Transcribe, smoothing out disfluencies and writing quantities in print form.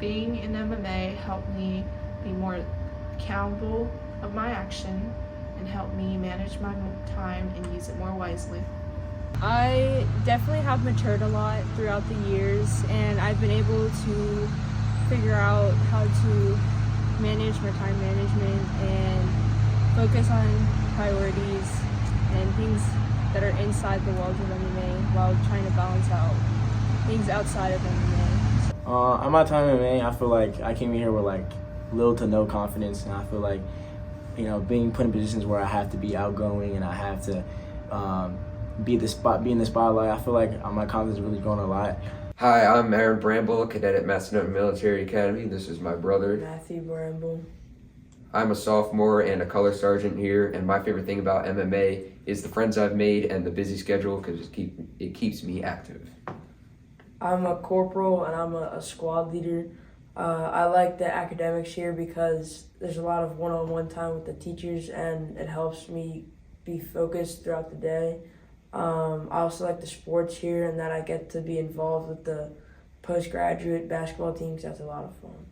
Being in MMA helped me be more accountable of my action and helped me manage my time and use it more wisely. I definitely have matured a lot throughout the years, and I've been able to figure out how to manage my time management and focus on priorities and things that are inside the walls of MMA while trying to balance out things outside of MMA. At my time in MMA, I feel like I came in here with like little to no confidence, and I feel like, you know, being put in positions where I have to be outgoing and I have to be in the spotlight, I feel like my confidence has really grown a lot. Hi, I'm Aaron Bramble, cadet at Massanutten Military Academy. This is my brother, Matthew Bramble. I'm a sophomore and a color sergeant here, and my favorite thing about MMA is the friends I've made and the busy schedule because it keeps me active. I'm a corporal and I'm a squad leader. I like the academics here because there's a lot of one-on-one time with the teachers and it helps me be focused throughout the day. I also like the sports here and that I get to be involved with the postgraduate basketball teams. That's a lot of fun.